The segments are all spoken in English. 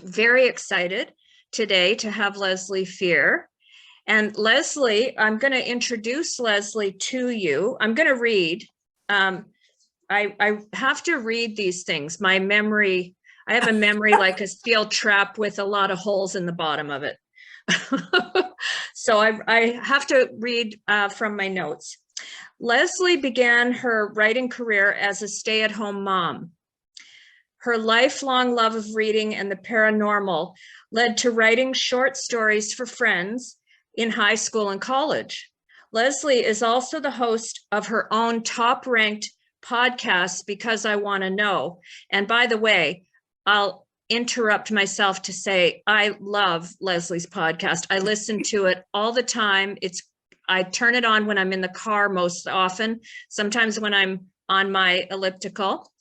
very excited today to have Leslie Fear. And Leslie, I'm going to introduce Leslie to you. I'm going to read. I have to read these things. My memory, I have a memory like a steel trap with a lot of holes in the bottom of it. So I have to read from my notes. Leslie began her writing career as a stay-at-home mom. Her lifelong love of reading and the paranormal led to writing short stories for friends in high school and college. Leslie is also the host of her own top-ranked podcast, Because I Want to Know. And by the way, I'll interrupt myself to say I love Leslie's podcast. I listen to it all the time. I turn it on when I'm in the car most often, sometimes when I'm on my elliptical,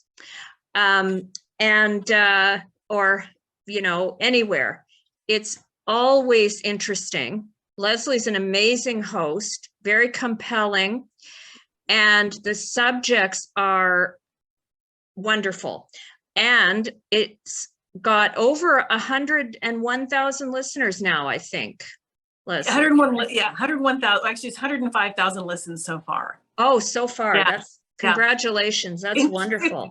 or anywhere. It's always interesting. Leslie's an amazing host, very compelling, and the subjects are wonderful. And it's got over 101,000 listeners now, I think. Leslie. 101,000. Actually, it's 105,000 listens so far. Oh, so far. Yeah. That's congratulations. Yeah. That's wonderful.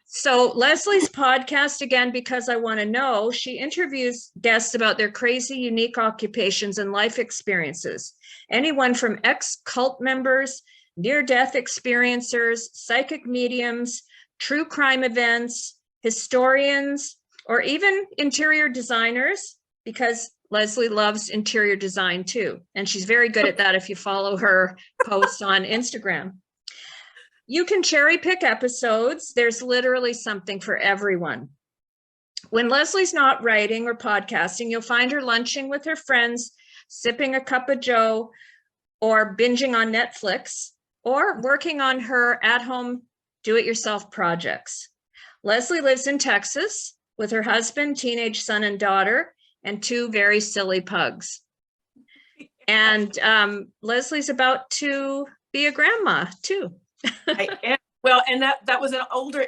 So Leslie's podcast, again, Because I Want to Know, she interviews guests about their crazy, unique occupations and life experiences. Anyone from ex-cult members, near-death experiencers, psychic mediums, true crime events, historians, or even interior designers, because Leslie loves interior design too. And she's very good at that if you follow her posts on Instagram. You can cherry pick episodes. There's literally something for everyone. When Leslie's not writing or podcasting, you'll find her lunching with her friends, sipping a cup of joe, or binging on Netflix, or working on her at-home do-it-yourself projects. Leslie lives in Texas with her husband, teenage son and daughter, and 2 very silly pugs. And Leslie's about to be a grandma too. I am. Well, and that was an older.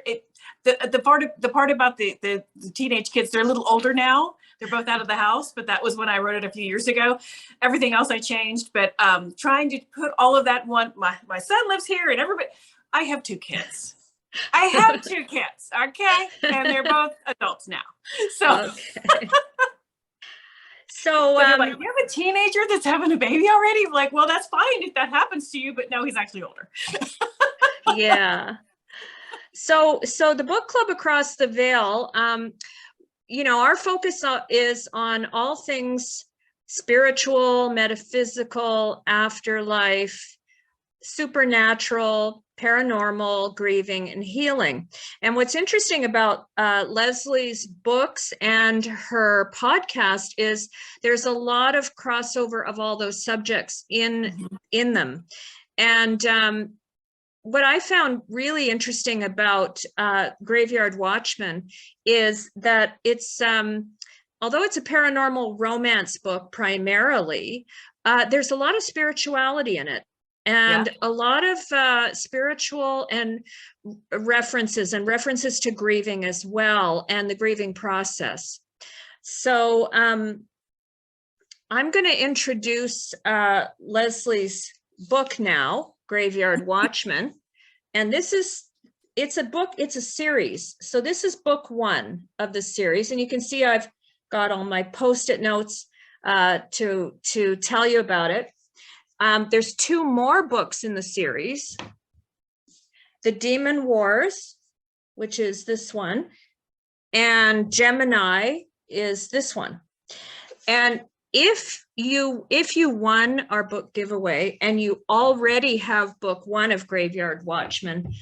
The part about the teenage kids, they're a little older now. They're both out of the house, but that was when I wrote it a few years ago. Everything else I changed, but trying to put all of that one. My son lives here, and everybody. I have 2 kids. I have 2 kids. Okay, and they're both adults now. So. Okay. So like, you have a teenager that's having a baby already? I'm like, well, that's fine if that happens to you, but no, he's actually older. Yeah. So the book club Across the Veil, our focus is on all things spiritual, metaphysical, afterlife, supernatural, paranormal, grieving, and healing. And what's interesting about Leslie's books and her podcast is there's a lot of crossover of all those subjects in them. And what I found really interesting about Graveyard Watchman is that it's, although it's a paranormal romance book primarily, there's a lot of spirituality in it. And a lot of spiritual and references to grieving as well, and the grieving process. So I'm going to introduce Leslie's book now, Graveyard Watchman. And it's a series. So this is book 1 of the series. And you can see I've got all my Post-it notes to tell you about it. There's 2 more books in the series. The Demon Wars, which is this one, and Gemini is this one. And if you won our book giveaway and you already have book 1 of Graveyard Watchman,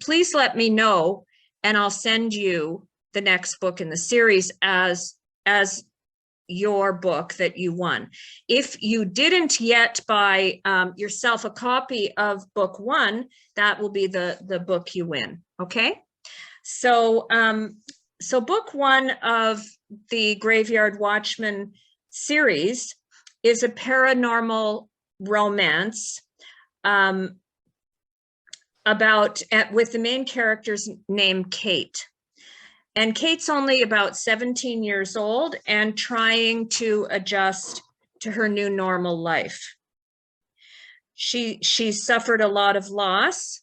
please let me know and I'll send you the next book in the series as your book that you won. If you didn't yet buy yourself a copy of book 1, that will be the book you win. Okay. So book 1 of the Graveyard Watchman series is a paranormal romance with the main character's name Kate. And Kate's only about 17 years old and trying to adjust to her new normal life. She suffered a lot of loss,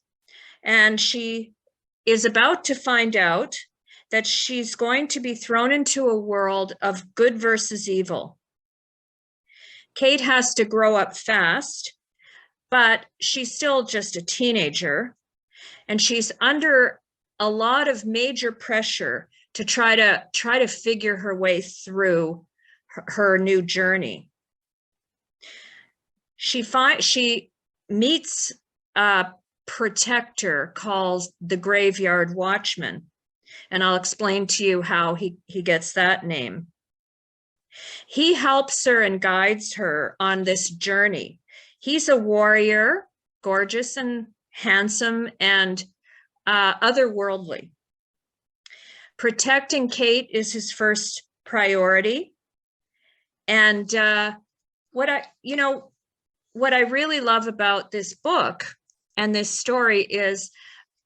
and she is about to find out that she's going to be thrown into a world of good versus evil. Kate has to grow up fast, but she's still just a teenager, and she's under a lot of major pressure to try to figure her way through her new journey. She meets a protector called the Graveyard Watchman, and I'll explain to you how he gets that name. He helps her and guides her on this journey. He's a warrior, gorgeous and handsome and otherworldly. Protecting Kate is his first priority. And what I really love about this book and this story is,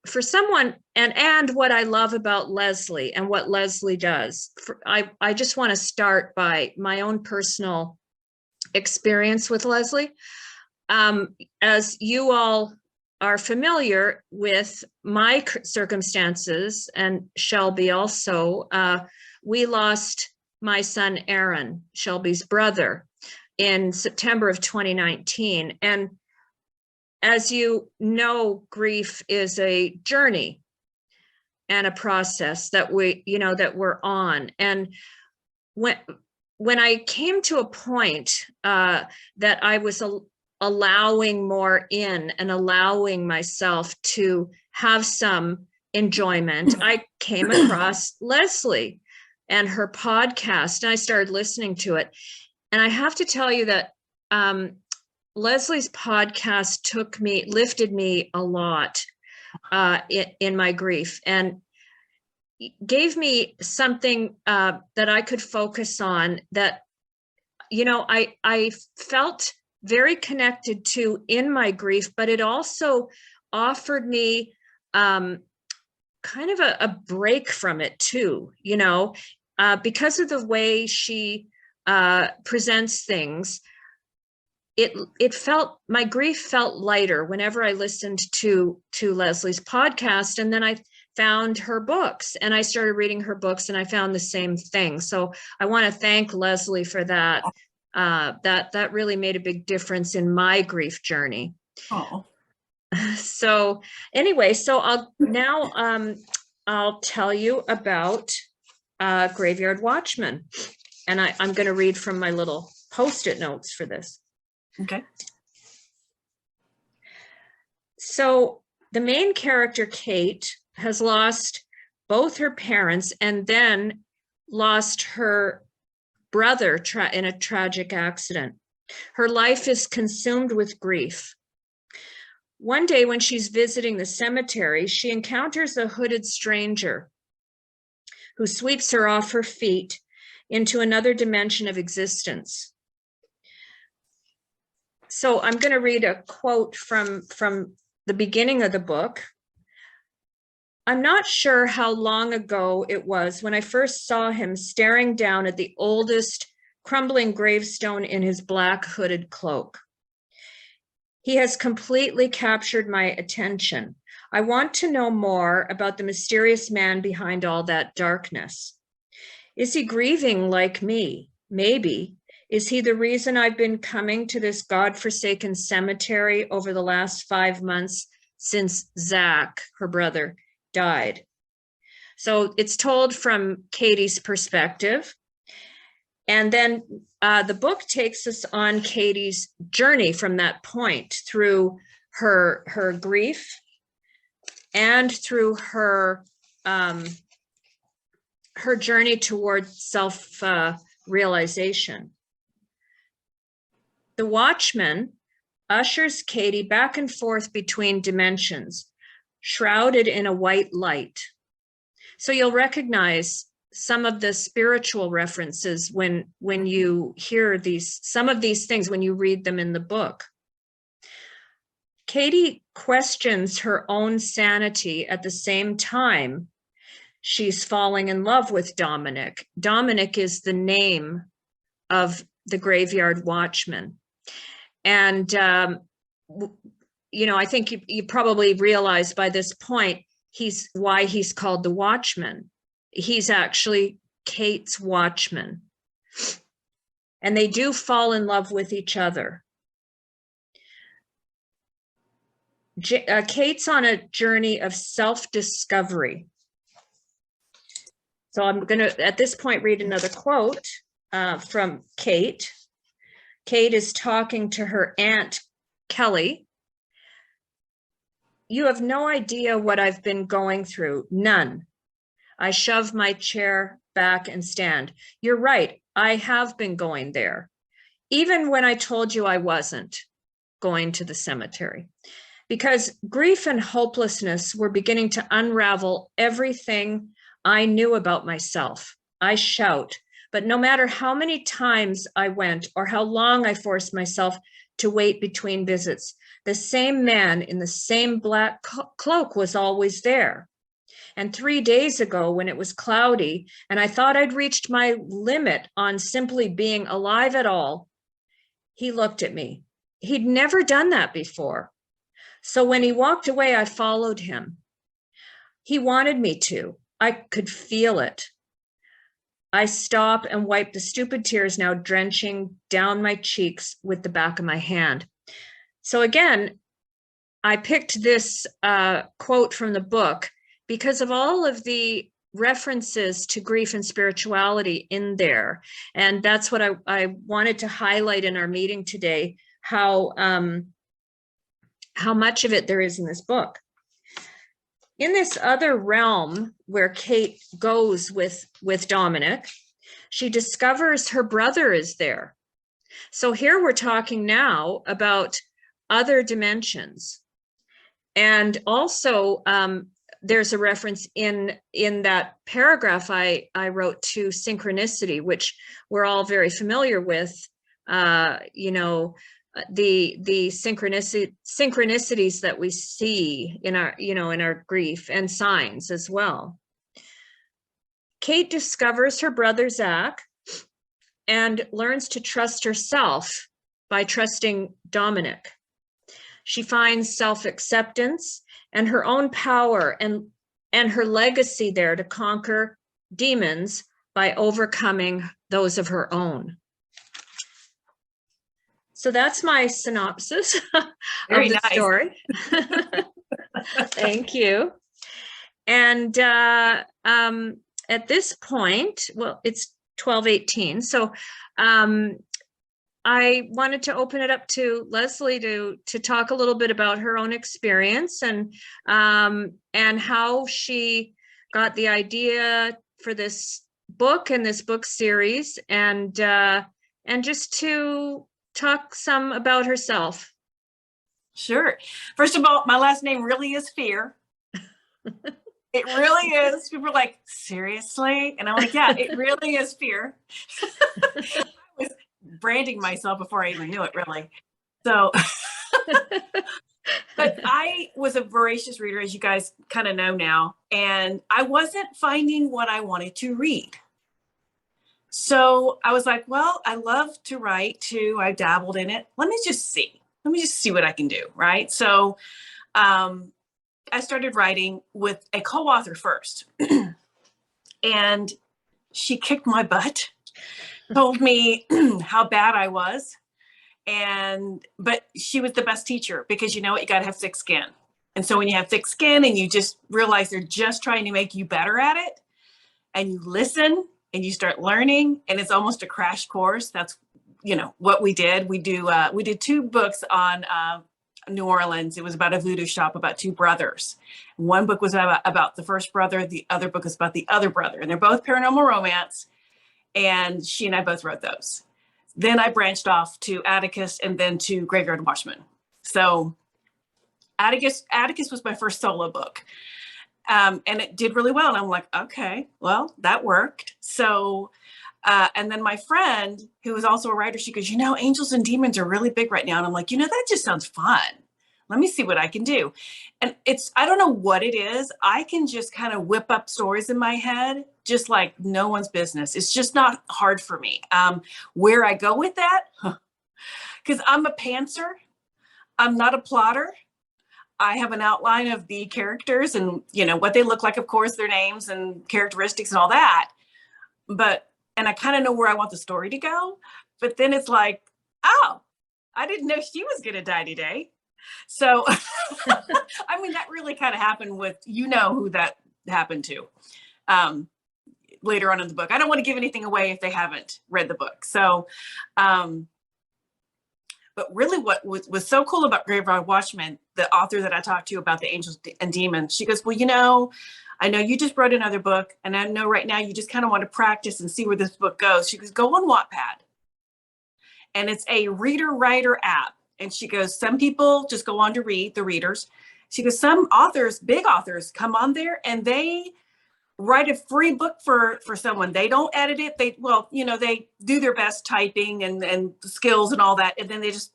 for someone, and what I love about Leslie and what Leslie does, I just want to start by my own personal experience with Leslie. As you all are familiar with my circumstances, and Shelby also, we lost my son, Aaron, Shelby's brother, in September of 2019. And as you know, grief is a journey and a process that we're on. And when I came to a point that I was allowing more in and allowing myself to have some enjoyment, I came across Leslie and her podcast, and I started listening to it. And I have to tell you that Leslie's podcast lifted me a lot in my grief, and gave me something that I could focus on, that, I felt very connected to in my grief, but it also offered me kind of a break from it too, because of the way she presents things. My grief felt lighter whenever I listened to Leslie's podcast. And then I found her books, and I started reading her books, and I found the same thing. So I want to thank Leslie for that. That really made a big difference in my grief journey. Oh. So anyway, I'll tell you about Graveyard Watchman. And I'm going to read from my little Post-it notes for this. Okay. So the main character, Kate, has lost both her parents and then lost her brother in a tragic accident. Her life is consumed with grief. One day when she's visiting the cemetery, she encounters a hooded stranger who sweeps her off her feet into another dimension of existence. So I'm going to read a quote from the beginning of the book. I'm not sure how long ago it was when I first saw him staring down at the oldest crumbling gravestone in his black hooded cloak. He has completely captured my attention. I want to know more about the mysterious man behind all that darkness. Is he grieving like me? Maybe. Is he the reason I've been coming to this godforsaken cemetery over the last 5 months since Zach, her brother, died? So it's told from Katie's perspective. And then the book takes us on Katie's journey from that point through her grief and through her journey toward self-realization. The Watchman ushers Katie back and forth between dimensions, shrouded in a white light. So you'll recognize some of the spiritual references when you hear some of these things, when you read them in the book. Katie questions her own sanity at the same time she's falling in love with Dominic. Dominic is the name of the graveyard watchman. And, I think you probably realize by this point, why he's called the Watchman. He's actually Kate's watchman. And they do fall in love with each other. Kate's on a journey of self-discovery. So I'm going to, at this point, read another quote from Kate. Kate is talking to her aunt, Kelly. You have no idea what I've been going through. None. I shove my chair back and stand. You're right. I have been going there. Even when I told you I wasn't going to the cemetery. Because grief and hopelessness were beginning to unravel everything I knew about myself. I shout, but no matter how many times I went or how long I forced myself to wait between visits, the same man in the same black cloak was always there. And 3 days ago, when it was cloudy and I thought I'd reached my limit on simply being alive at all, he looked at me. He'd never done that before. So when he walked away, I followed him. He wanted me to. I could feel it. I stop and wipe the stupid tears now drenching down my cheeks with the back of my hand. So again, I picked this quote from the book because of all of the references to grief and spirituality in there. And that's what I wanted to highlight in our meeting today, how much of it there is in this book. In this other realm where Kate goes with Dominic, she discovers her brother is there. So here we're talking now about other dimensions. And also there's a reference in that paragraph I wrote to synchronicity, which we're all very familiar with, the synchronicities that we see in our, in our grief, and signs as well. Kate discovers her brother Zach and learns to trust herself by trusting Dominic. She finds self-acceptance and her own power and her legacy there to conquer demons by overcoming those of her own. So that's my synopsis of the story. Thank you. And at this point, well, it's 12:18. So I wanted to open it up to Leslie to talk a little bit about her own experience and how she got the idea for this book and this book series, and just to talk some about herself. Sure. First of all, my last name really is Fear. It really is. People are like, seriously? And I'm like, yeah, it really is Fear. I was branding myself before I even knew it, really. So, but I was a voracious reader, as you guys kind of know now, and I wasn't finding what I wanted to read. So I was like, well, I love to write too. I dabbled in it. Let me just see what I can do. Right. So I started writing with a co-author first, and she kicked my butt, told me how bad I was. But she was the best teacher, because you know what, you got to have thick skin. And so when you have thick skin and you just realize they're just trying to make you better at it, and you listen and you start learning, and it's almost a crash course. That's, what we did. We did 2 books on New Orleans. It was about a voodoo shop about 2 brothers. One book was about the first brother. The other book was about the other brother, and they're both paranormal romance. And she and I both wrote those. Then I branched off to Atticus and then to Graveyard Watchman. So Atticus was my first solo book. And it did really well. And I'm like, okay, well, that worked. So, and then my friend, who was also a writer, she goes, angels and demons are really big right now. And I'm like, that just sounds fun. let me see what I can do. And I don't know what it is. I can just kind of whip up stories in my head, just like no one's business. It's just not hard for me. Where I go with that, because I'm a pantser. I'm not a plotter. I have an outline of the characters and, what they look like, of course, their names and characteristics and all that. And I kind of know where I want the story to go. But then it's like, oh, I didn't know she was going to die today. So, I mean, that really kind of happened with, who that happened to later on in the book. I don't want to give anything away if they haven't read the book. So, but really what was so cool about Graveyard Watchman, the author that I talked to about the angels and demons, she goes, well, I know you just wrote another book, and I know right now you just kind of want to practice and see where this book goes. She goes, go on Wattpad. And it's a reader-writer app. And she goes, some people just go on to read, the readers. She goes, some authors, big authors, come on there and they write a free book for someone. They don't edit it. They do their best typing and skills and all that. And then they just,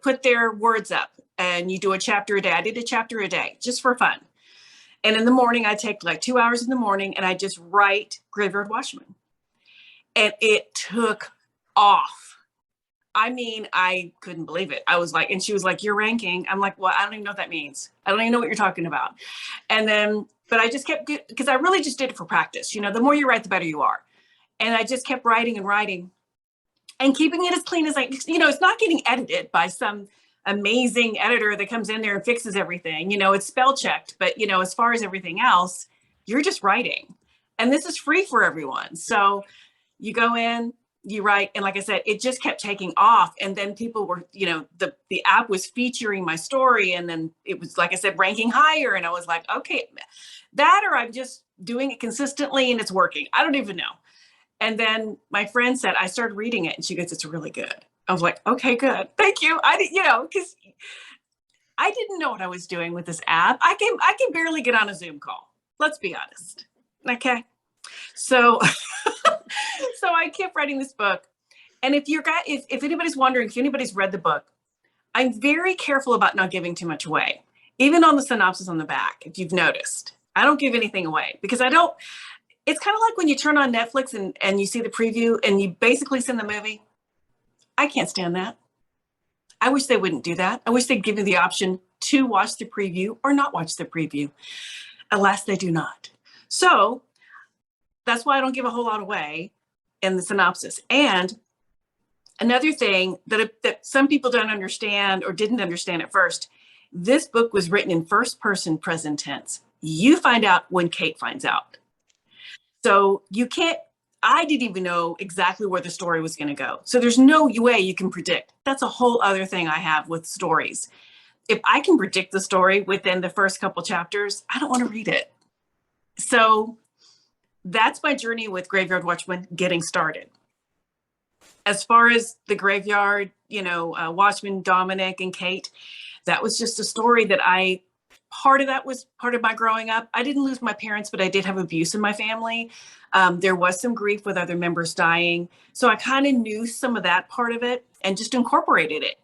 put their words up, and you do a chapter a day. I did a chapter a day just for fun. And in the morning, I take like 2 hours in the morning and I just write Graveyard Watchman. And it took off. I mean, I couldn't believe it. I was like, and she was like, you're ranking. I'm like, well, I don't even know what that means. I don't even know what you're talking about. And then, but I just kept, because I really just did it for practice. The more you write, the better you are. And I just kept writing and writing and keeping it as clean as it's not getting edited by some amazing editor that comes in there and fixes everything. It's spell checked, but as far as everything else, you're just writing. And this is free for everyone. So you go in, you write, and like I said, it just kept taking off. And then people were, the app was featuring my story, and then it was, like I said, ranking higher. And I was like, okay, that, or I'm just doing it consistently and it's working. I don't even know. And then my friend said, I started reading it, and she goes, it's really good. I was like, okay, good. Thank you. I did, because I didn't know what I was doing with this app. I can barely get on a Zoom call. Let's be honest. Okay. So, so I kept writing this book. And if anybody's wondering, if anybody's read the book, I'm very careful about not giving too much away. Even on the synopsis on the back, if you've noticed, I don't give anything away because it's kind of like when you turn on Netflix and you see the preview and you basically see the movie. I can't stand that. I wish they wouldn't do that. I wish they'd give me the option to watch the preview or not watch the preview. Alas, they do not. So that's why I don't give a whole lot away in the synopsis. And another thing that some people don't understand or didn't understand at first, this book was written in first person present tense. You find out when Kate finds out. So I didn't even know exactly where the story was going to go. So there's no way you can predict. That's a whole other thing I have with stories. If I can predict the story within the first couple chapters, I don't want to read it. So that's my journey with Graveyard Watchman getting started. As far as the Graveyard, Watchman, Dominic and Kate, that was just a story that part of that was part of my growing up. I didn't lose my parents, but I did have abuse in my family. There was some grief with other members dying. So I kind of knew some of that part of it and just incorporated it.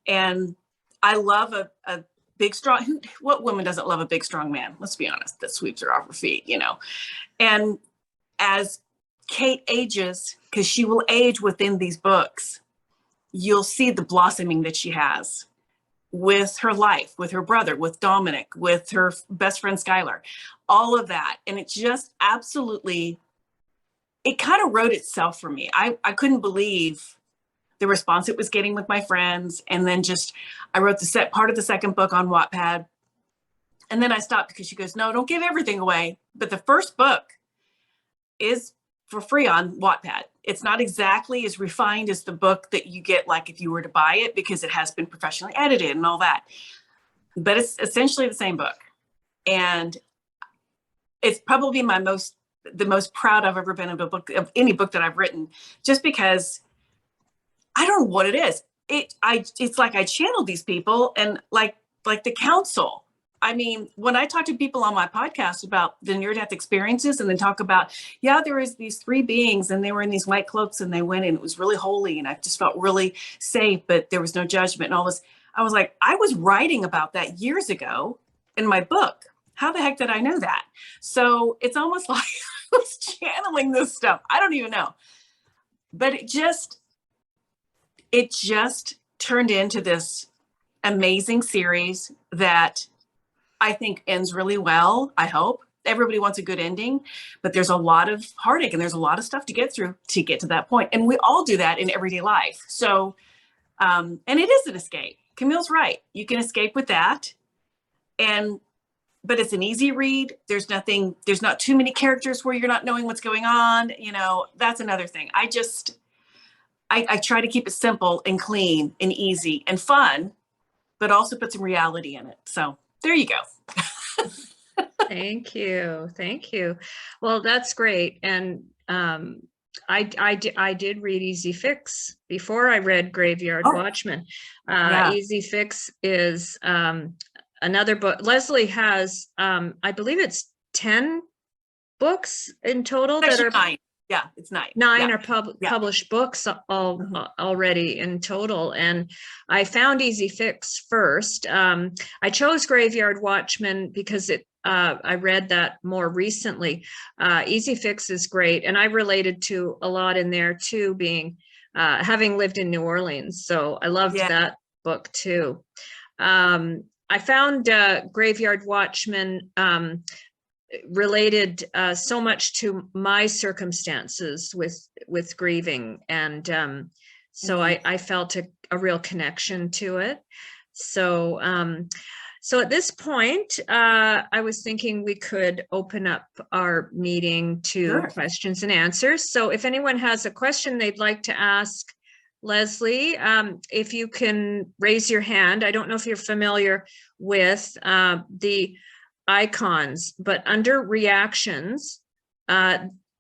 And I love a big, strong, what woman doesn't love a big, strong man? Let's be honest, that sweeps her off her feet, And as Kate ages, because she will age within these books, you'll see the blossoming that she has with her life, with her brother, with Dominic, with her best friend, Skylar, all of that. And it just absolutely, it kind of wrote itself for me. I couldn't believe the response it was getting with my friends. And then I wrote part of the second book on Wattpad. And then I stopped because she goes, no, don't give everything away. But the first book is for free on Wattpad. It's not exactly as refined as the book that you get, like if you were to buy it, because it has been professionally edited and all that. But it's essentially the same book. And it's probably the most proud I've ever been of any book that I've written, just because I don't know what it is. It's like I channeled these people and like the council. I mean, when I talk to people on my podcast about the near-death experiences and then talk about, there was these 3 beings and they were in these white cloaks and they went and it was really holy and I just felt really safe, but there was no judgment and all this. I was like, I was writing about that years ago in my book. How the heck did I know that? So it's almost like I was channeling this stuff. I don't even know. But it just turned into this amazing series that I think ends really well. I hope everybody wants a good ending, but there's a lot of heartache and there's a lot of stuff to get through to get to that point. And we all do that in everyday life. So, and it is an escape. Camille's right. You can escape with that. But it's an easy read. There's not too many characters where you're not knowing what's going on. That's another thing. I try to keep it simple and clean and easy and fun, but also put some reality in it. So there you go. Thank you. Thank you. Well, that's great. And I did read Easy Fix before I read Graveyard Watchman. Yeah. Easy Fix is another book. Leslie has, I believe it's 10 books in total that are 9. Yeah, it's 9. 9 yeah. are published books already in total. And I found Easy Fix first. I chose Graveyard Watchman because I read that more recently. Easy Fix is great. And I related to a lot in there too, being having lived in New Orleans. So I loved that book too. I found Graveyard Watchman related so much to my circumstances with grieving, and so I felt a real connection to it. So so at this point, I was thinking we could open up our meeting to questions and answers. So if anyone has a question they'd like to ask Leslie, if you can raise your hand. I don't know if you're familiar with the icons, but under reactions,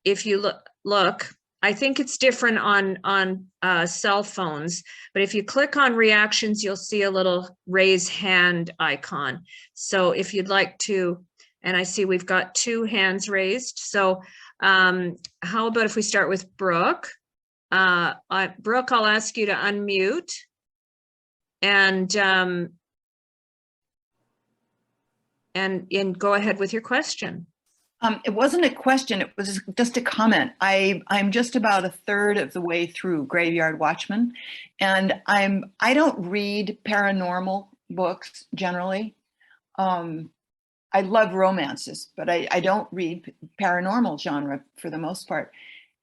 if you look, I think it's different on cell phones, but if you click on reactions, you'll see a little raise hand icon. So if you'd like to, and I see we've got 2 hands raised. So how about if we start with Brooke? Brooke, I'll ask you to unmute and go ahead with your question. It wasn't a question, it was just a comment. I'm just about 1/3 of the way through Graveyard Watchman, and I don't read paranormal books generally. I love romances, but I don't read paranormal genre for the most part.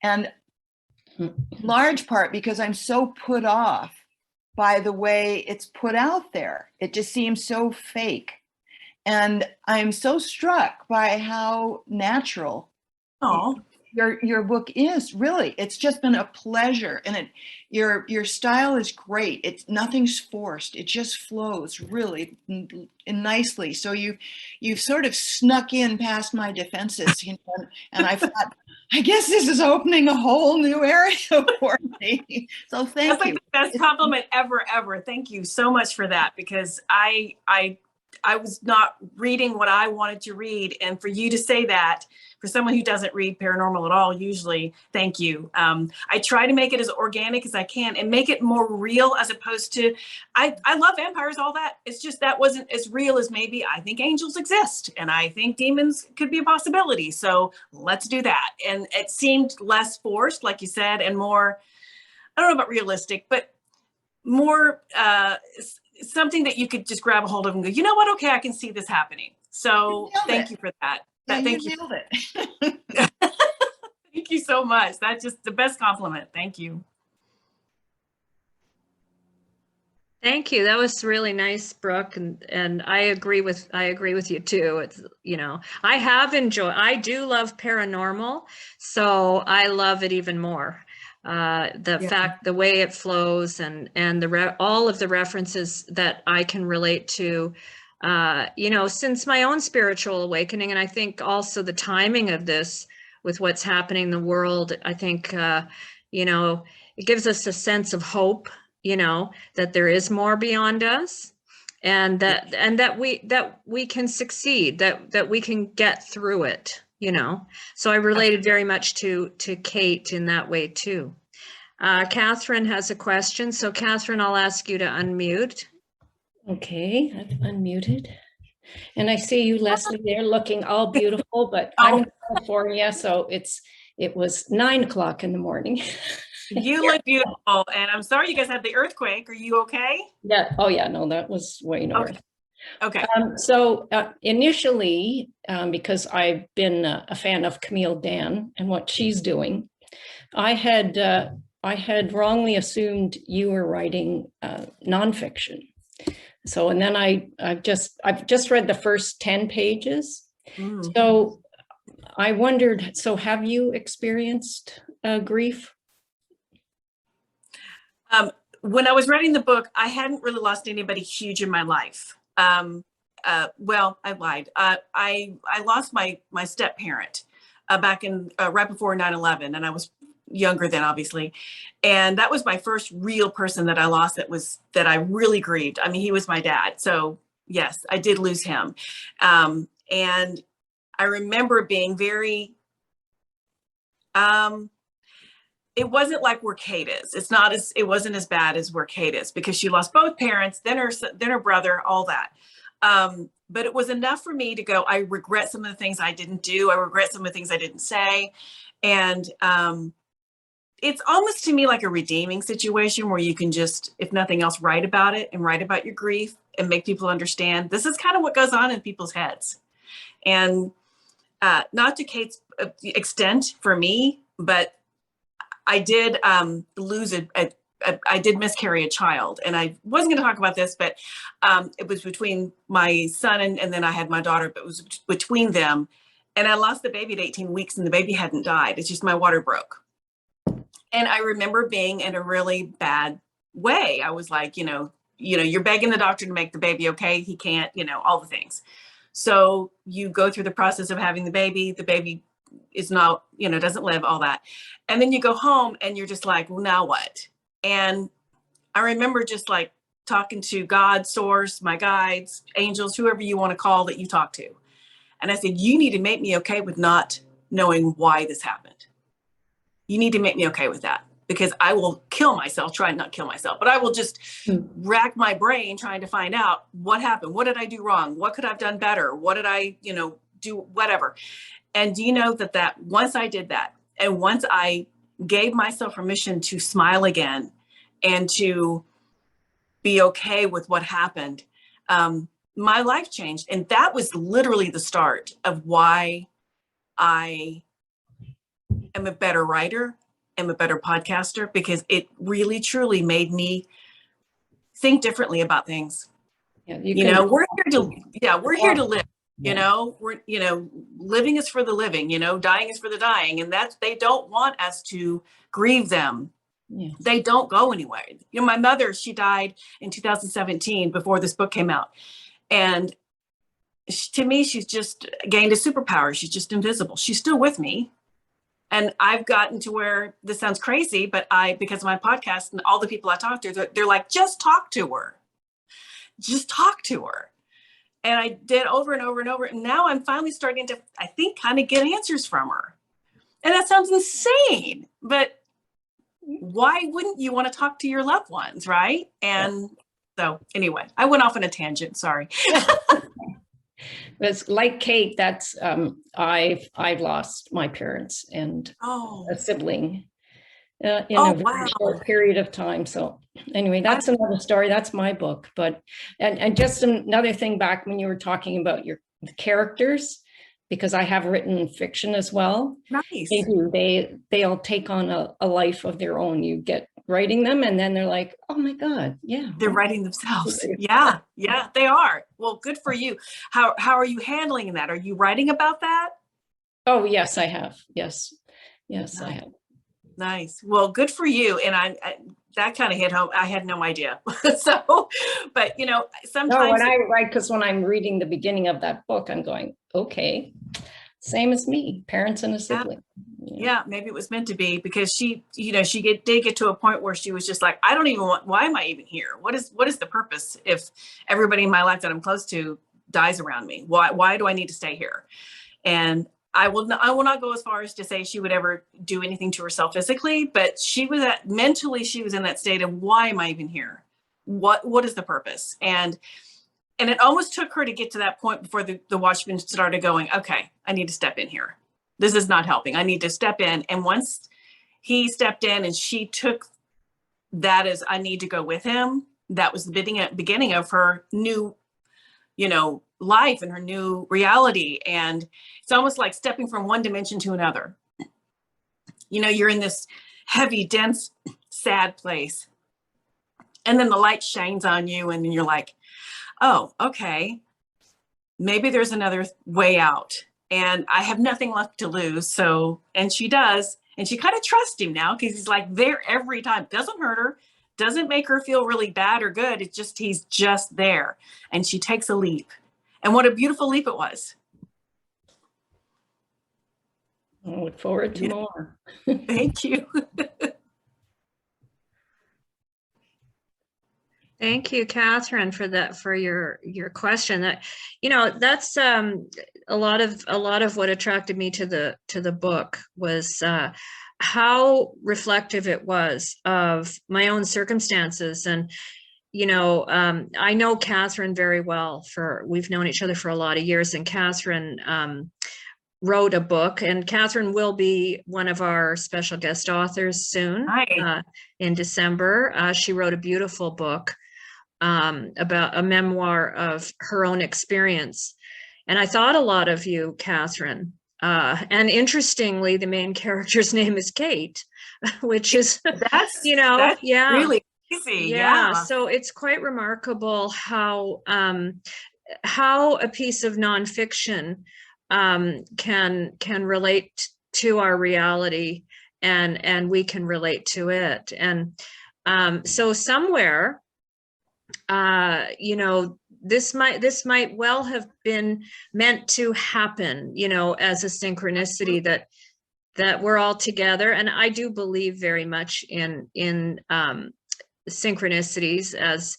And large part because I'm so put off by the way it's put out there. It just seems so fake. And I'm so struck by how natural your book is. Really, it's just been a pleasure, and your style is great. Nothing's forced. It just flows really nicely. So you've sort of snuck in past my defenses, and I thought, I guess this is opening a whole new area for me. So thank you. That's like the best compliment ever. Thank you so much for that, because I was not reading what I wanted to read. And for you to say that, for someone who doesn't read paranormal at all, usually, thank you. I try to make it as organic as I can and make it more real, as opposed to, I love vampires, all that. It's just that wasn't as real as maybe I think angels exist. And I think demons could be a possibility. So let's do that. And it seemed less forced, like you said, and more, I don't know about realistic, but more something that you could just grab a hold of and go, you know what? Okay, I can see this happening. So thank you for that. Thank you. Nailed it. Thank you so much. That's just the best compliment. Thank you. Thank you. That was really nice, Brooke, and I agree with you too. It's, I do love paranormal, so I love it even more. The way it flows and all of the references that I can relate to, since my own spiritual awakening, and I think also the timing of this with what's happening in the world, I think, it gives us a sense of hope, that there is more beyond us, and that we can succeed, that we can get through it. So I related very much to Kate in that way too. Catherine has a question. So Catherine, I'll ask you to unmute. Okay, I've unmuted. And I see you, Leslie, there looking all beautiful, but I'm Oh, in California, so it was 9 o'clock in the morning. you look beautiful. And I'm sorry you guys had the earthquake. Are you okay? Yeah. Oh, yeah. No, that was way north. Okay. So initially, because I've been a fan of Camille Dan and what she's doing, I had wrongly assumed you were writing nonfiction. So, and then I've just read the first 10 pages. Mm. So I wondered, so have you experienced grief? When I was writing the book, I hadn't really lost anybody huge in my life. Well, I lied. I lost my step parent back in right before 9/11, and I was younger then, obviously. And that was my first real person that I lost that I really grieved. I mean, he was my dad. So yes, I did lose him. And I remember being very, it wasn't like where Kate is. It wasn't as bad as where Kate is, because she lost both parents, then her brother, all that. But it was enough for me to go, I regret some of the things I didn't do. I regret some of the things I didn't say. And it's almost to me like a redeeming situation where you can just, if nothing else, write about it and write about your grief and make people understand this is kind of what goes on in people's heads. And not to Kate's extent for me, but I did lose I did miscarry a child, and I wasn't going to talk about this, but it was between my son and then I had my daughter, but it was between them. And I lost the baby at 18 weeks and the baby hadn't died. It's just my water broke. And I remember being in a really bad way. I was like, you're begging the doctor to make the baby okay. He can't, all the things. So you go through the process of having the baby is not, doesn't live, all that. And then you go home and you're just like, well, now what? And I remember just like talking to God, source, my guides, angels, whoever you want to call that you talk to. And I said, you need to make me okay with not knowing why this happened. You need to make me okay with that, because I will kill myself, try and not kill myself, but I will just rack my brain trying to find out what happened. What did I do wrong? What could I have done better? What did I, do, whatever. And do you know that once I did that, and once I gave myself permission to smile again and to be okay with what happened, my life changed. And that was literally the start of why I am a better writer, am a better podcaster, because it really truly made me think differently about things. Yeah, we're here to live. Living is for the living, dying is for the dying. And they don't want us to grieve them. Yeah. They don't go anywhere. My mother, she died in 2017 before this book came out. And to me, she's just gained a superpower. She's just invisible. She's still with me. And I've gotten to where, this sounds crazy, but because of my podcast and all the people I talk to, they're like, just talk to her. Just talk to her. And I did over and over and over. And now I'm finally starting to, I think, kind of get answers from her. And that sounds insane, but why wouldn't you want to talk to your loved ones, right? And so anyway, I went off on a tangent, sorry. It's like Kate, that's I've lost my parents and a sibling in a very short period of time. So anyway, that's another story. That's my book. But and just another thing back when you were talking about your characters, because I have written fiction as well. Nice. They do. They'll take on a life of their own. You get writing them and then they're like, oh my God, yeah. They're writing themselves. Yeah, they are. Well, good for you. How are you handling that? Are you writing about that? Oh, yes, I have. Yes, nice. I have. Nice. Well, good for you. And I that kind of hit home. I had no idea. So, but sometimes. No, when I write, because when I'm reading the beginning of that book, I'm going, okay, same as me, parents and a sibling. Yeah, maybe it was meant to be, because she did get to a point where she was just like, I don't even want, why am I even here? What is the purpose if everybody in my life that I'm close to dies around me? Why do I need to stay here? And I will not go as far as to say she would ever do anything to herself physically, but mentally, she was in that state of, why am I even here? what is the purpose? And it almost took her to get to that point before the Watchman started going, okay, I need to step in here. This is not helping. I need to step in. And once he stepped in and she took that as, I need to go with him, that was the beginning of her new, life and her new reality. And it's almost like stepping from one dimension to another. You're in this heavy, dense, sad place. And then the light shines on you and you're like, oh, okay, maybe there's another way out and I have nothing left to lose. So, and she does, and she kind of trusts him now because he's like there every time. Doesn't hurt her, doesn't make her feel really bad or good. It's just, he's just there. And she takes a leap. And what a beautiful leap it was. I look forward to more. Thank you. Thank you, Catherine, for that, for your question. That, that's a lot of what attracted me to the book was how reflective it was of my own circumstances. And I know Catherine very well. We've known each other for a lot of years, and Catherine wrote a book, and Catherine will be one of our special guest authors soon. In December. She wrote a beautiful book about a memoir of her own experience. And I thought a lot of you, Catherine. And interestingly, the main character's name is Kate, which is, that's really easy. Yeah. So it's quite remarkable how a piece of nonfiction can relate to our reality, and we can relate to it. And so somewhere, this might well have been meant to happen, as a synchronicity that we're all together. And I do believe very much in synchronicities, as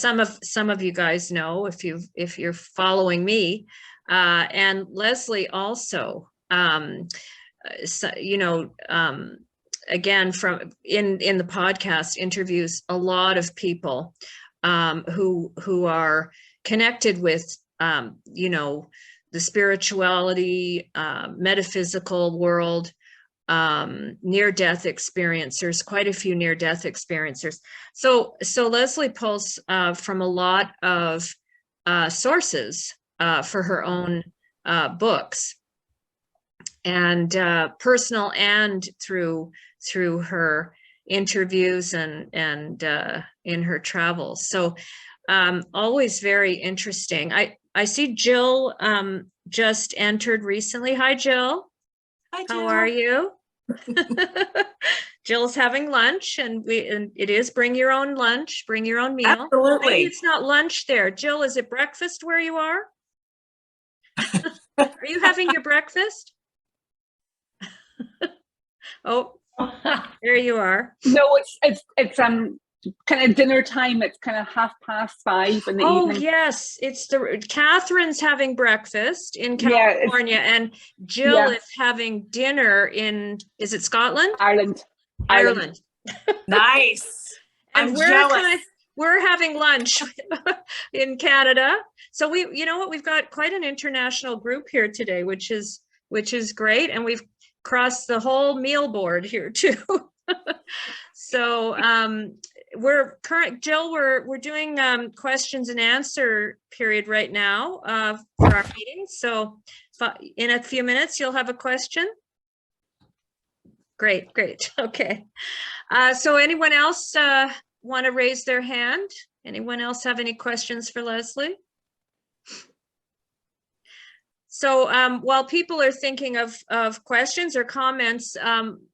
some of you guys know, if you're following me, and Leslie also, again, from in the podcast, interviews a lot of people who are connected with the spirituality, metaphysical world, near-death experiencers, quite a few near-death experiencers. So Leslie pulls from a lot of sources for her own books, and personal, and through her interviews and in her travels. So always very interesting. I see Jill just entered recently. Hi, Jill. Hi, Jill. How are you? Jill's having lunch, and it is bring your own lunch, bring your own meal. Absolutely. Maybe it's not lunch there. Jill, is it breakfast where you are? Are you having your breakfast? Oh, there you are. No, it's kind of dinner time. It's kind of 5:30 in the evening. Oh yes, Catherine's having breakfast in California, and Jill is having dinner in, is it Scotland? Ireland. Nice. And we're having lunch in Canada. So we've got quite an international group here today, which is great, and we've crossed the whole meal board here too. So Jill, we're doing questions and answer period right now for our meeting. So in a few minutes, you'll have a question. Great. Okay. So anyone else want to raise their hand? Anyone else have any questions for Leslie? So while people are thinking of questions or comments,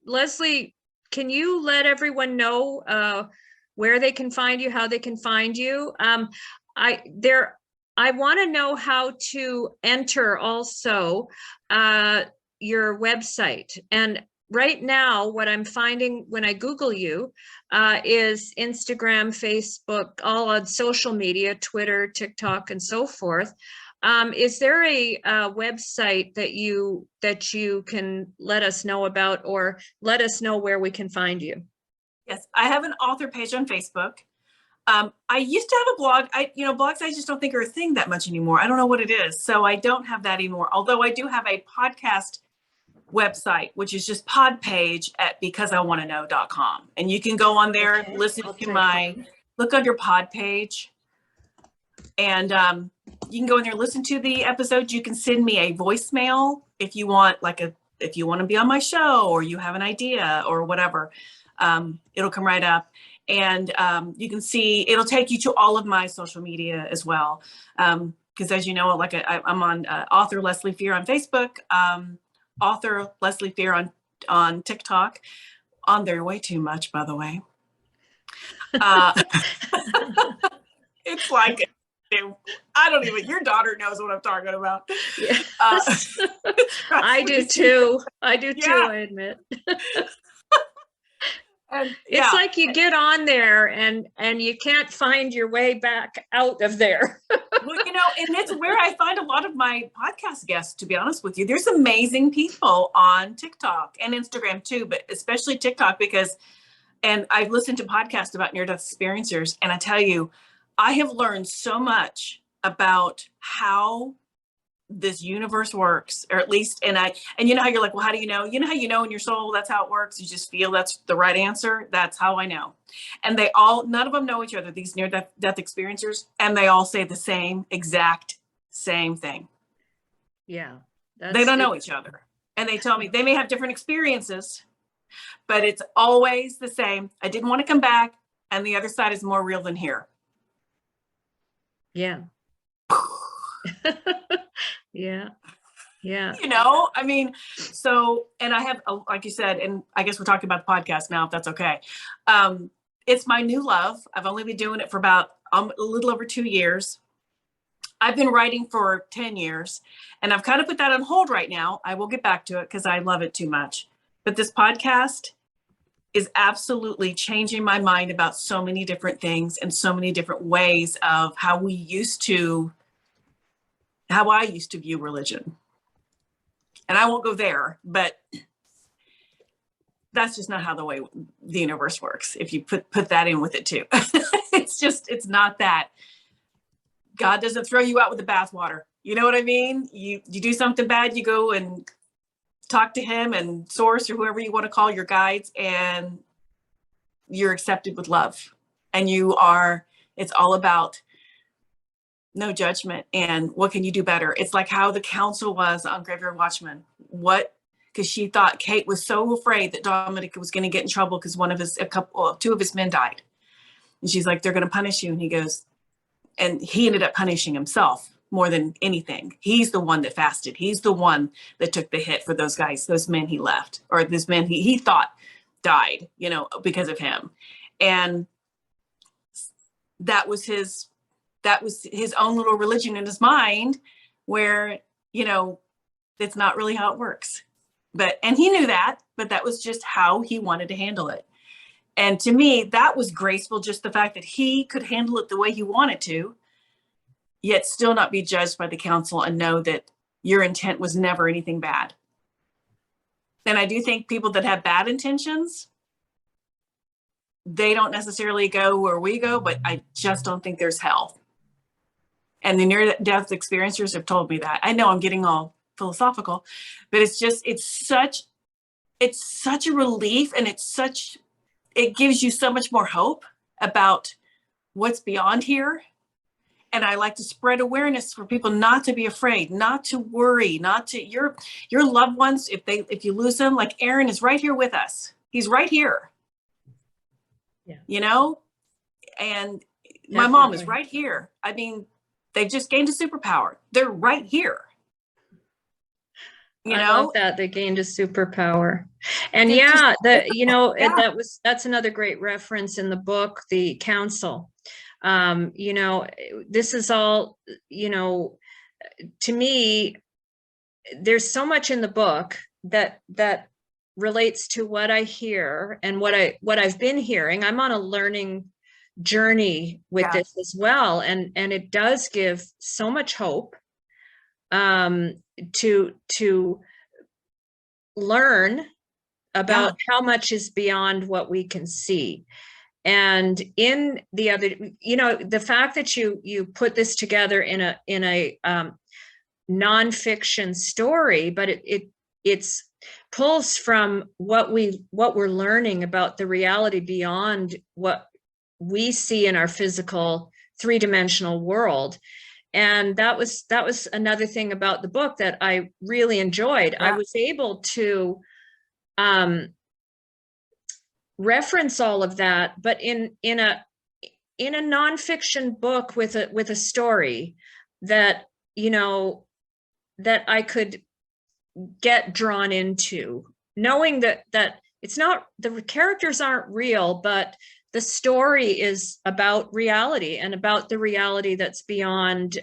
Leslie, can you let everyone know where they can find you, how they can find you? I want to know how to enter also your website. And right now, what I'm finding when I Google you is Instagram, Facebook, all on social media, Twitter, TikTok, and so forth. Is there a website that you can let us know about, or let us know where we can find you? Yes, I have an author page on Facebook. I used to have a blog. Blogs I just don't think are a thing that much anymore. I don't know what it is. So I don't have that anymore. Although I do have a podcast website, which is just podpage at becauseIwantto.com. And you can go on there, Okay, listen I'll to take one. look under pod page. And you can go in there, listen to the episodes. You can send me a voicemail if you want, if you want to be on my show or you have an idea or whatever. It'll come right up. And you can see, it'll take you to all of my social media as well. Because as you know, I'm on author Leslie Fear on Facebook, author Leslie Fear on TikTok. On there way too much, by the way. It's like, I don't even, your daughter knows what I'm talking about. Yes. I do too. I admit. It's like you get on there and you can't find your way back out of there. Well, and it's where I find a lot of my podcast guests, to be honest with you. There's amazing people on TikTok and Instagram too, but especially TikTok and I've listened to podcasts about near-death experiencers, and I tell you, I have learned so much about how this universe works, or at least, and you know how you're like, well, how do you know? You know how you know in your soul, that's how it works. You just feel that's the right answer. That's how I know. And none of them know each other, these near-death experiencers, and they all say the exact same thing. Yeah. They don't know each other. And they tell me they may have different experiences, but it's always the same. I didn't want to come back, and the other side is more real than here. Yeah. Yeah. Yeah. I mean, so, and I have, like you said, and I guess we're talking about the podcast now, if that's okay. It's my new love. I've only been doing it for about a little over 2 years. I've been writing for 10 years, and I've kind of put that on hold right now. I will get back to it because I love it too much. But this podcast is absolutely changing my mind about so many different things and so many different ways of how I used to view religion. And I won't go there, but that's just not how the universe works. If you put that in with it too, it's not that. God doesn't throw you out with the bathwater. You know what I mean? You do something bad, you go and talk to him and source or whoever you want to call your guides, and you're accepted with love. And it's all about no judgment and what can you do better. It's like how the council was on Graveyard Watchman. Because she thought Kate was so afraid that Dominic was going to get in trouble because two of his men died. And she's like, they're going to punish you. And he goes, and he ended up punishing himself more than anything. He's the one that fasted. He's the one that took the hit for those guys, those men he left, or this men he thought died, because of him. And that was his own little religion in his mind where, it's not really how it works. And he knew that, but that was just how he wanted to handle it. And to me, that was graceful, just the fact that he could handle it the way he wanted to, yet still not be judged by the council and know that your intent was never anything bad. And I do think people that have bad intentions, they don't necessarily go where we go, but I just don't think there's hell. And the near-death experiencers have told me that. I know I'm getting all philosophical, but it's such a relief, and it gives you so much more hope about what's beyond here. And I like to spread awareness for people not to be afraid, not to worry, not to your loved ones. If you lose them, like Aaron is right here with us. He's right here. Yeah. And my mom is right here. I mean, they've just gained a superpower. They're right here. I love that they gained a superpower. And that's another great reference in the book, The Council. This is all, to me, there's so much in the book that relates to what I hear and what I've been hearing. I'm on a learning journey with this as well. And it does give so much hope to learn about how much is beyond what we can see. And in the other, the fact that you put this together in a nonfiction story, but it's pulls from what we're learning about the reality beyond what we see in our physical three-dimensional world. And that was another thing about the book that I really enjoyed. I was able to reference all of that, but in a nonfiction book with a story that that I could get drawn into, knowing that it's not, the characters aren't real, but the story is about reality and about the reality that's beyond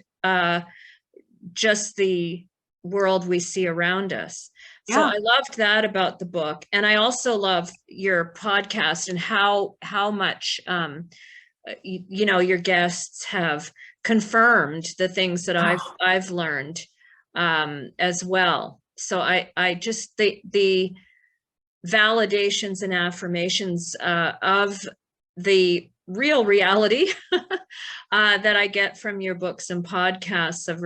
just the world we see around us. So I loved that about the book. And I also love your podcast and how much, your guests have confirmed the things that I've learned as well. So I just, the validations and affirmations of the real reality that I get from your books and podcasts, I've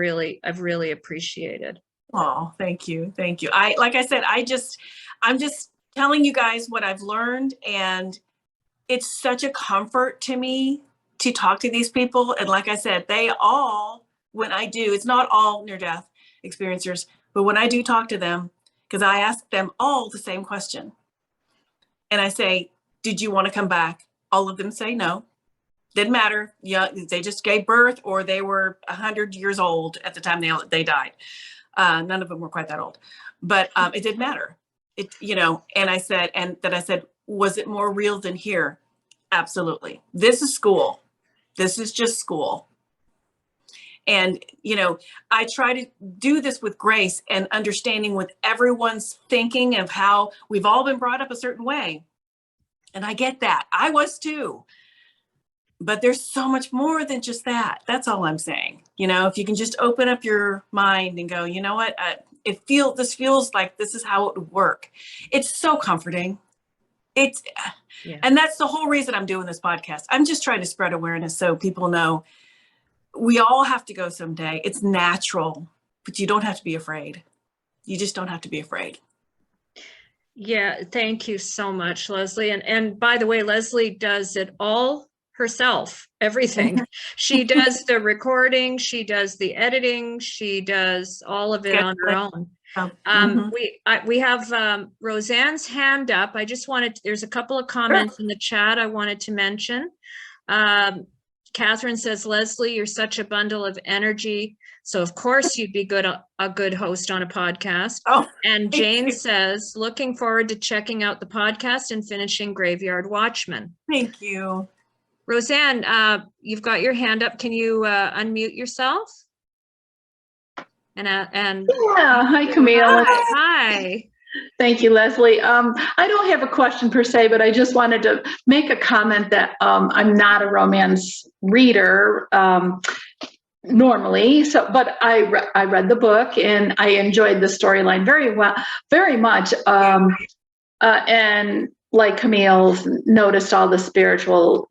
really appreciated. Oh, thank you. Thank you. Like I said, I'm just telling you guys what I've learned, and it's such a comfort to me to talk to these people. And like I said, they all, when I do, it's not all near-death experiencers, but when I do talk to them, because I ask them all the same question. And I say, did you want to come back? All of them say no. Didn't matter. Yeah, they just gave birth, or they were 100 years old at the time they died. None of them were quite that old, but it didn't matter. And I said, was it more real than here? Absolutely. This is school. This is just school. And, I try to do this with grace and understanding with everyone's thinking of how we've all been brought up a certain way. And I get that. I was too. But there's so much more than just that. That's all I'm saying. If you can just open up your mind and go, you know what, this feels like this is how it would work. It's so comforting. And that's the whole reason I'm doing this podcast. I'm just trying to spread awareness so people know we all have to go someday. It's natural, but you don't have to be afraid. You just don't have to be afraid. Yeah. Thank you so much, Leslie. And by the way, Leslie does it all herself, everything. She does the recording, she does the editing, she does all of it on her own. We have Roseanne's hand up. I just there's a couple of comments in the chat I wanted to mention. Catherine says, Leslie, you're such a bundle of energy. So of course you'd be a good host on a podcast. Oh, and Jane says, looking forward to checking out the podcast and finishing Graveyard Watchman. Thank you. Roseanne, you've got your hand up. Can you unmute yourself? Yeah. Hi, Camille. Hi. Thank you, Leslie. I don't have a question per se, but I just wanted to make a comment that I'm not a romance reader normally. But I read the book and I enjoyed the storyline very much. And like Camille's noticed all the spiritual,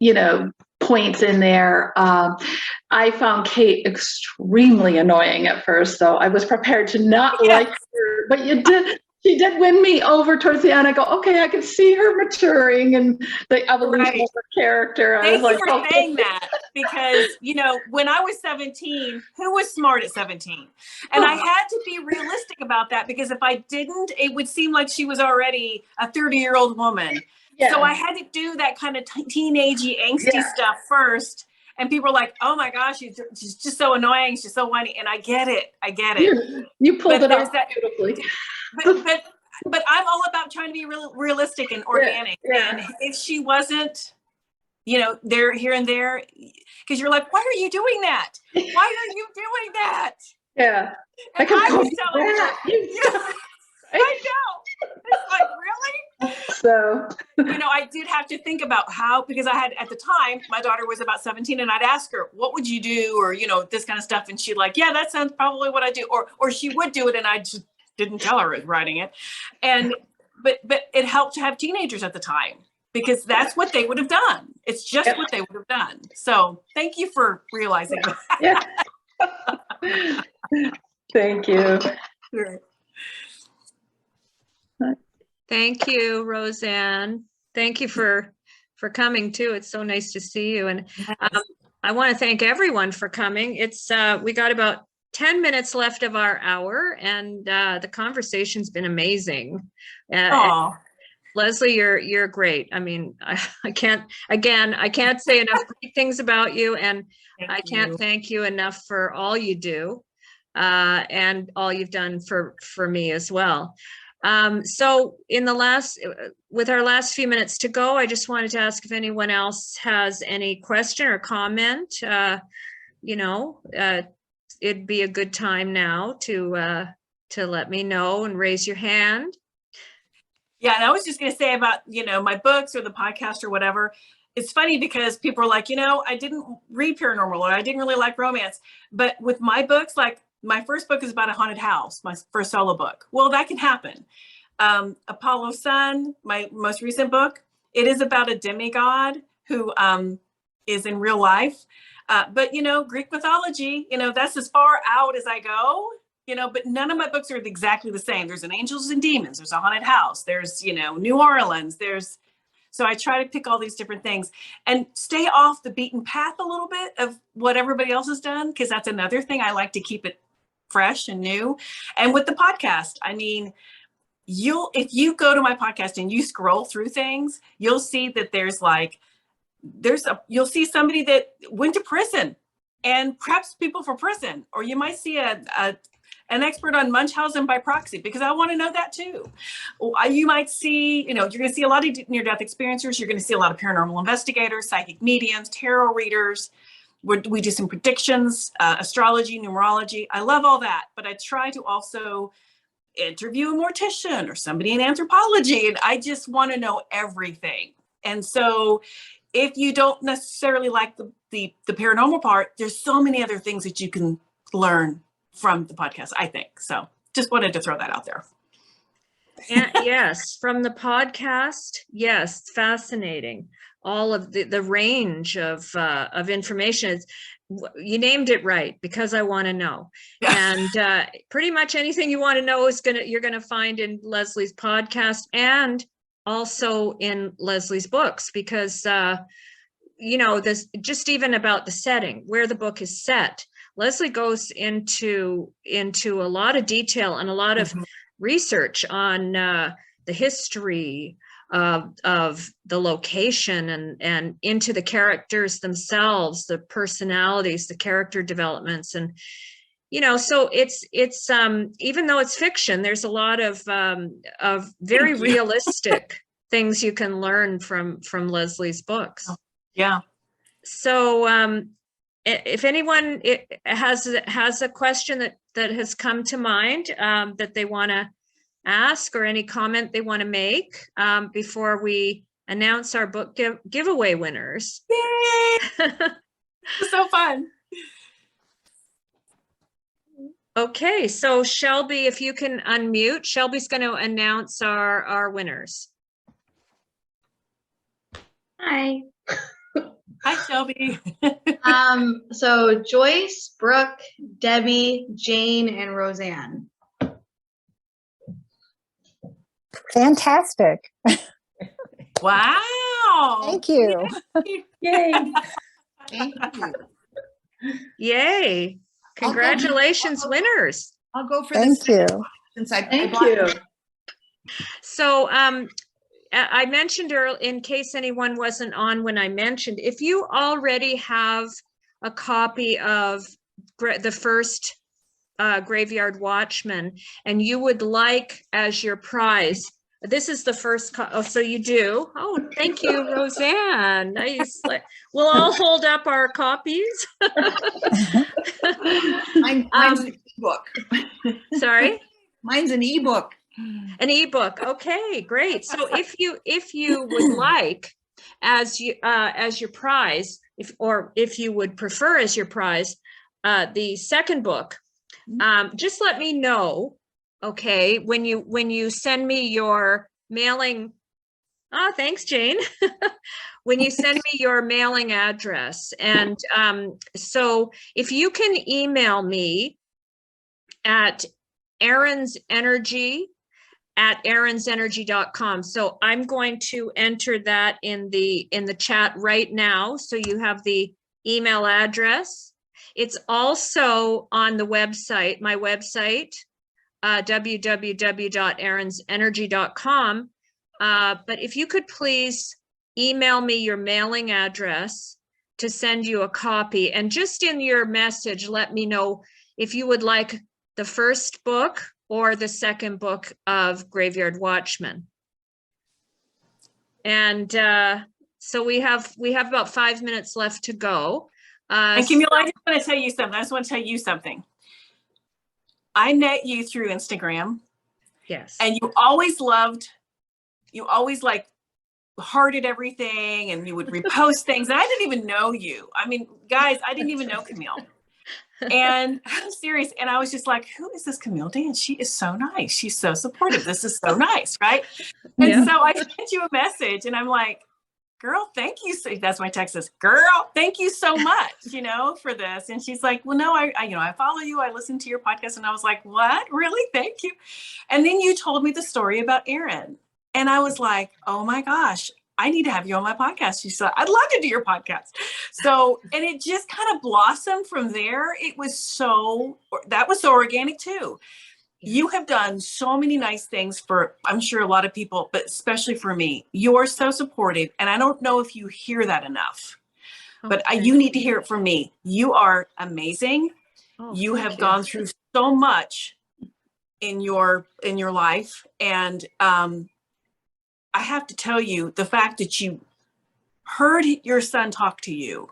points in there. I found Kate extremely annoying at first, so I was prepared to not like her, but she did win me over towards the end. I go, okay, I can see her maturing and the evolution of her character. Thank you for saying that, because, when I was 17, who was smart at 17? And I had to be realistic about that, because if I didn't, it would seem like she was already a 30-year-old woman. Yeah. So I had to do that kind of teenagey, angsty stuff first. And people were like, oh my gosh, she's just so annoying. She's so whiny. And I get it. You pulled it off beautifully. But I'm all about trying to be realistic and organic. Yeah. And if she wasn't, there, here and there, because you're like, why are you doing that? Why are you doing that? Yeah. And I was telling her, I know. It's like, really? So, I did have to think about how, because I had, at the time, my daughter was about 17, and I'd ask her, what would you do? Or, this kind of stuff. And she'd like, yeah, that sounds probably what I do. Or she would do it, and I just didn't tell her I was writing it. But it helped to have teenagers at the time. because that's what they would have done. It's just Yep. what they would have done. So thank you for realizing that. Yeah. Thank you. Thank you, Roseanne. Thank you for coming too. It's so nice to see you. And I want to thank everyone for coming. It's we got about 10 minutes left of our hour, and the conversation's been amazing. Leslie, you're great. I mean, I can't say enough great things about you, and I can't thank you enough for all you do and all you've done for me as well. So with our last few minutes to go, I just wanted to ask if anyone else has any question or comment. It'd be a good time now to let me know and raise your hand. Yeah, and I was just going to say about, my books or the podcast or whatever. It's funny because people are like, I didn't read paranormal or I didn't really like romance. But with my books, like my first book is about a haunted house, my first solo book. Well, that can happen. Apollo Sun, my most recent book, it is about a demigod who is in real life. But, Greek mythology, that's as far out as I go. But none of my books are exactly the same. There's an angels and demons. There's a haunted house. There's, New Orleans. So I try to pick all these different things and stay off the beaten path a little bit of what everybody else has done, because that's another thing. I like to keep it fresh and new. And with the podcast, I mean, if you go to my podcast and you scroll through things, you'll see that you'll see somebody that went to prison and preps people for prison, or you might see an expert on Munchausen by proxy, because I want to know that too. You might see, you're going to see a lot of near-death experiencers. You're going to see a lot of paranormal investigators, psychic mediums, tarot readers. We do some predictions, astrology, numerology. I love all that, but I try to also interview a mortician or somebody in anthropology, and I just want to know everything. And so if you don't necessarily like the paranormal part, there's so many other things that you can learn from the podcast, I think. So just wanted to throw that out there. And yes, from the podcast, yes, fascinating. All of the range of information. You named it right, because I want to know. And pretty much anything you want to know you're gonna find in Leslie's podcast and also in Leslie's books, because this just even about the setting, where the book is set. Leslie goes into a lot of detail and a lot of research on the history of the location and into the characters themselves, the personalities, the character developments. And, so it's even though it's fiction, there's a lot of very realistic things you can learn from Leslie's books. Yeah. So, if anyone has a question that has come to mind that they want to ask, or any comment they want to make before we announce our book giveaway winners. Yay! So fun. Okay, so Shelby, if you can unmute, Shelby's going to announce our winners. Hi. Hi, Shelby. So Joyce, Brooke, Debbie, Jane, and Roseanne. Fantastic. Wow. Thank you. Yay. Thank you. Yay. Congratulations, winners. I'll go for Thank you. Since I Thank bought you. So I mentioned earlier, in case anyone wasn't on when I mentioned, if you already have a copy of the first Graveyard Watchman and you would like as your prize, this is the first, oh, so you do. Oh, thank you, Roseanne. Nice. We'll all hold up our copies. Mine's an ebook. Sorry? Mine's an ebook. An ebook. Okay, great. So if you would like as your prize, if you would prefer as your prize, the second book, just let me know. Okay, when you send me your mailing Oh, thanks, Jane. When you send me your mailing address. And so if you can email me at aaronsenergy@aaronsenergy.com. So I'm going to enter that in the chat right now. So you have the email address. It's also on the website, my website, www.aaronsenergy.com. But if you could please email me your mailing address to send you a copy, and just in your message, let me know if you would like the first book or the second book of Graveyard Watchman. And so we have about 5 minutes left to go. And Camille, I just want to tell you something. I just want to tell you something. I met you through Instagram. Yes. And you always like hearted everything, and you would repost things. And I didn't even know you. I mean, guys, I didn't even know Camille. And I'm serious. And I was just like, who is this Camille Dan? She is so nice. She's so supportive. This is so nice, right? And so I sent you a message, and I'm like, girl, thank you. So that's my text is, girl, thank you so much, for this. And she's like, well, no, I follow you. I listen to your podcast. And I was like, what? Really? Thank you. And then you told me the story about Aaron. And I was like, oh my gosh, I need to have you on my podcast. She said, I'd love to do your podcast. So, and it just kind of blossomed from there. That was so organic too. You have done so many nice things for, I'm sure, a lot of people, but especially for me. You're so supportive. And I don't know if you hear that enough, but you need to hear it from me. You are amazing. You have gone through so much in your life. And I have to tell you, the fact that you heard your son talk to you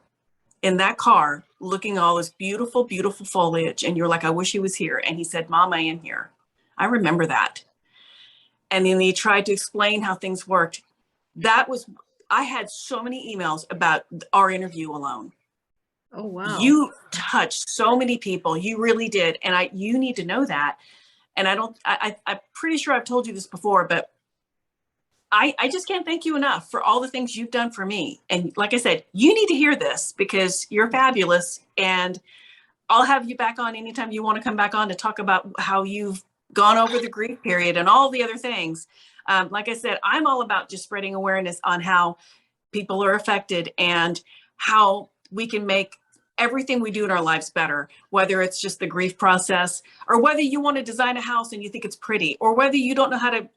in that car, looking at all this beautiful, beautiful foliage. And you're like, I wish he was here. And he said, Mom, I am here. I remember that. And then he tried to explain how things worked. I had so many emails about our interview alone. Oh, wow. You touched so many people. You really did. And you need to know that. And I'm pretty sure I've told you this before, but I just can't thank you enough for all the things you've done for me. And like I said, you need to hear this because you're fabulous. And I'll have you back on anytime you want to come back on to talk about how you've gone over the grief period and all the other things. Like I said, I'm all about just spreading awareness on how people are affected and how we can make everything we do in our lives better, whether it's just the grief process or whether you want to design a house and you think it's pretty, or whether you don't know how to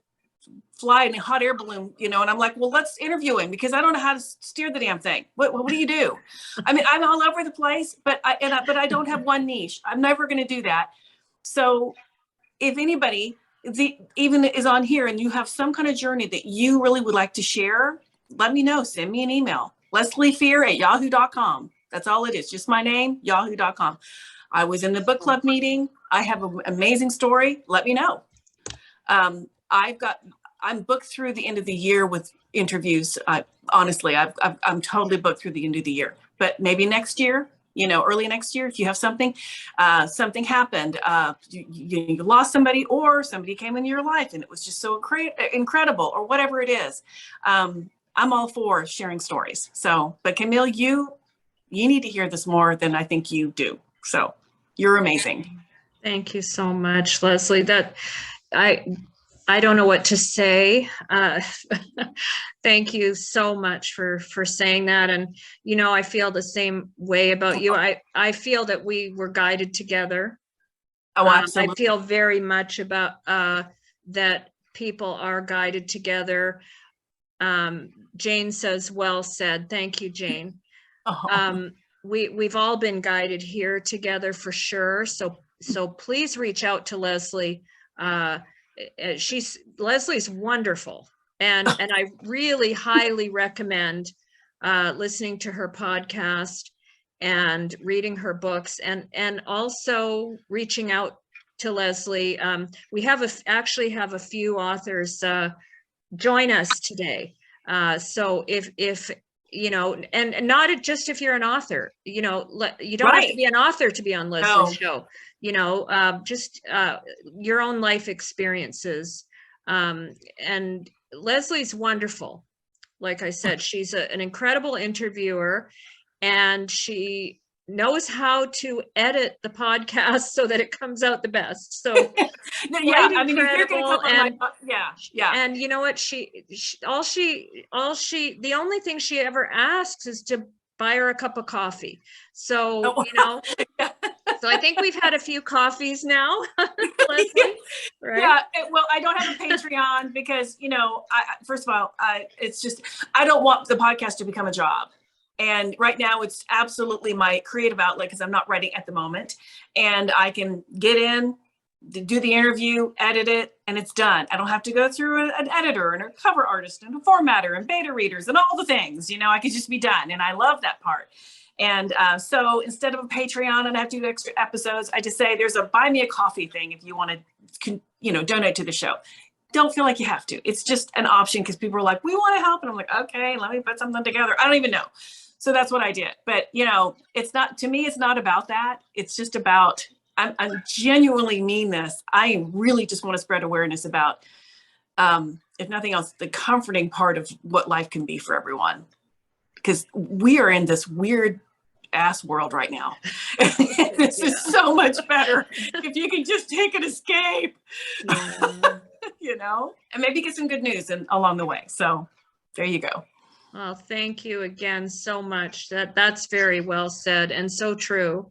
fly in a hot air balloon, and I'm like, well, let's interview him because I don't know how to steer the damn thing. What do you do? I mean, I'm all over the place, but I don't have one niche. I'm never going to do that. So if anybody even is on here and you have some kind of journey that you really would like to share, let me know. Send me an email, lesliefear@yahoo.com. That's all it is. Just my name, yahoo.com. I was in the book club meeting. I have an amazing story. Let me know. I'm booked through the end of the year with interviews. Honestly, I'm totally booked through the end of the year, but maybe next year, early next year, if you have something happened, you lost somebody or somebody came into your life and it was just so incredible or whatever it is. I'm all for sharing stories. So, but Camille, you need to hear this more than I think you do. So you're amazing. Thank you so much, Leslie. I don't know what to say. Thank you so much for saying that. And, I feel the same way about you. I feel that we were guided together. Oh, absolutely. I feel very much about that people are guided together. Jane says, well said. Thank you, Jane. We've all been guided here together for sure. So please reach out to Leslie. Leslie's wonderful. And I really highly recommend listening to her podcast and reading her books and also reaching out to Leslie. We actually have a few authors join us today. So if and not just if you're an author, you don't have to be an author to be on Leslie's show. Just your own life experiences. And Leslie's wonderful. Like I said, she's an incredible interviewer, and she knows how to edit the podcast so that it comes out the best. So No, yeah, quite I mean, if you're gonna incredible. come on my, yeah. And you know what? The only thing she ever asks is to buy her a cup of coffee. So, Oh. you know, so I think we've had a few coffees now, Leslie, right? Yeah, well, I don't have a Patreon because, you know, first of all, it's just, I don't want the podcast to become a job. And right now it's absolutely my creative outlet because I'm not writing at the moment. And I can get in, do the interview, edit it, and it's done. I don't have to go through an editor and a cover artist and a formatter and beta readers and all the things, you know, I could just be done. And I love that part. And so instead of a Patreon and I have to do extra episodes, I just say there's a buy me a coffee thing if you want to, you know, donate to the show. Don't feel like you have to. It's just an option because people are like, we want to help. And I'm like, okay, let me put something together. I don't even know. So that's what I did. But, you know, it's not, to me, it's not about that. It's just about, I genuinely mean this. I really just want to spread awareness about, if nothing else, the comforting part of what life can be for everyone. Because we are in this weird ass world right now. This is so much better if you can just take an escape, you know, and maybe get some good news along the way. So there you go. Well, thank you again so much. That's very well said and so true.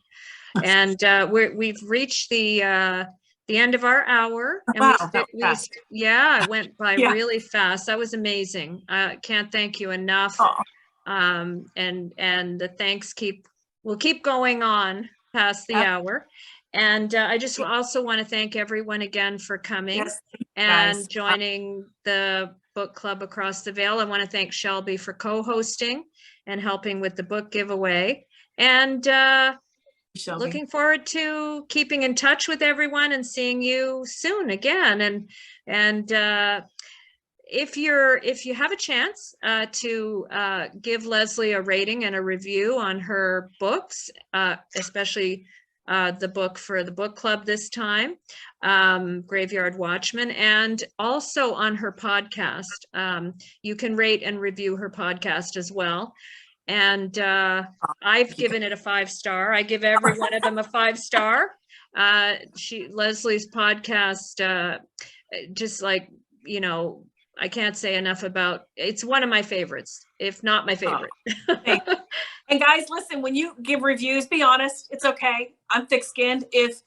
And we've reached the end of our hour. And Wow, it went by really fast. That was amazing. Can't thank you enough. And the thanks will keep going on past the hour. And I just also want to thank everyone again for coming and joining the book club across the veil. I want to thank Shelby for co-hosting and helping with the book giveaway. And looking forward to keeping in touch with everyone and seeing you soon again. And if you have a chance to give Leslie a rating and a review on her books, especially the book for the book club this time, Graveyard Watchman, and also on her podcast, you can rate and review her podcast as well. And I've given it a 5-star. I give every one of them a 5-star. Leslie's podcast, just like, you know, I can't say enough about, it's one of my favorites, if not my favorite. And guys, listen, when you give reviews, be honest. It's okay. I'm thick-skinned. If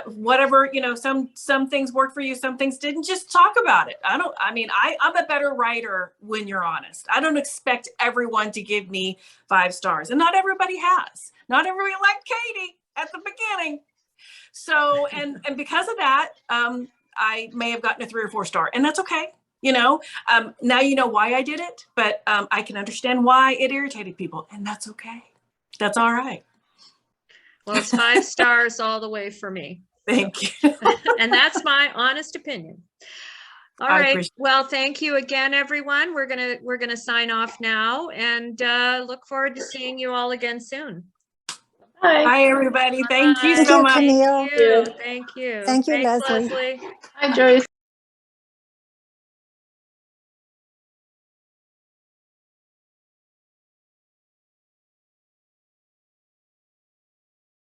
whatever, you know, some things work for you, some things didn't, just talk about it. I'm a better writer when you're honest. I don't expect everyone to give me 5 stars, and not everybody has. Not everybody liked Katie at the beginning. So, and because of that, I may have gotten a 3 or 4 star, and that's okay. You know, now you know why I did it, but I can understand why it irritated people, and that's okay. That's all right. Well, it's 5 stars all the way for me. Thank you. And that's my honest opinion. All right. Well, thank you again, everyone. We're gonna sign off now, and look forward to seeing you all again soon. Bye. Bye, everybody. Thank you Thank so you, much. Camille. Thank you. Thank you, Thanks, Leslie. Leslie. Hi, Joyce.